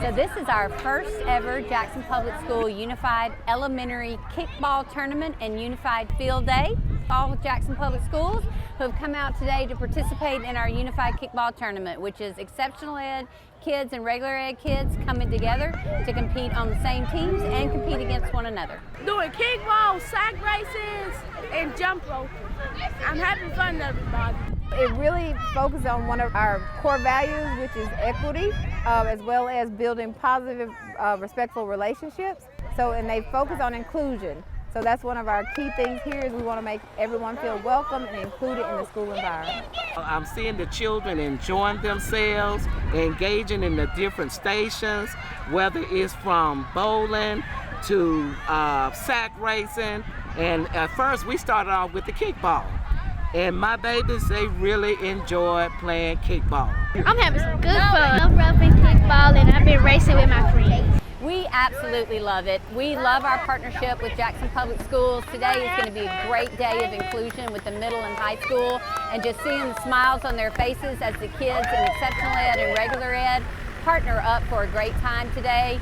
So this is our first ever Jackson Public School Unified Elementary Kickball Tournament and Unified Field Day. All Jackson Public Schools who have come out today to participate in our Unified Kickball Tournament, which is exceptional ed kids and regular ed kids coming together to compete on the same teams and compete against one another. Doing kickball, sack races, and jump rope. I'm having fun, everybody. It really focuses on one of our core values, which is equity, as well as building positive, respectful relationships. And they focus on inclusion. So that's one of our key things here is we want to make everyone feel welcome and included in the school environment. I'm seeing the children enjoying themselves, engaging in the different stations, whether it's from bowling to sack racing. And at first we started off with the kickball. And my babies, they really enjoy playing kickball. I'm having some good fun. I'm roughing kickball and I've been racing with my friends. We absolutely love it. We love our partnership with Jackson Public Schools. Today is going to be a great day of inclusion with the middle and high school, and just seeing the smiles on their faces as the kids in exceptional ed and regular ed partner up for a great time today.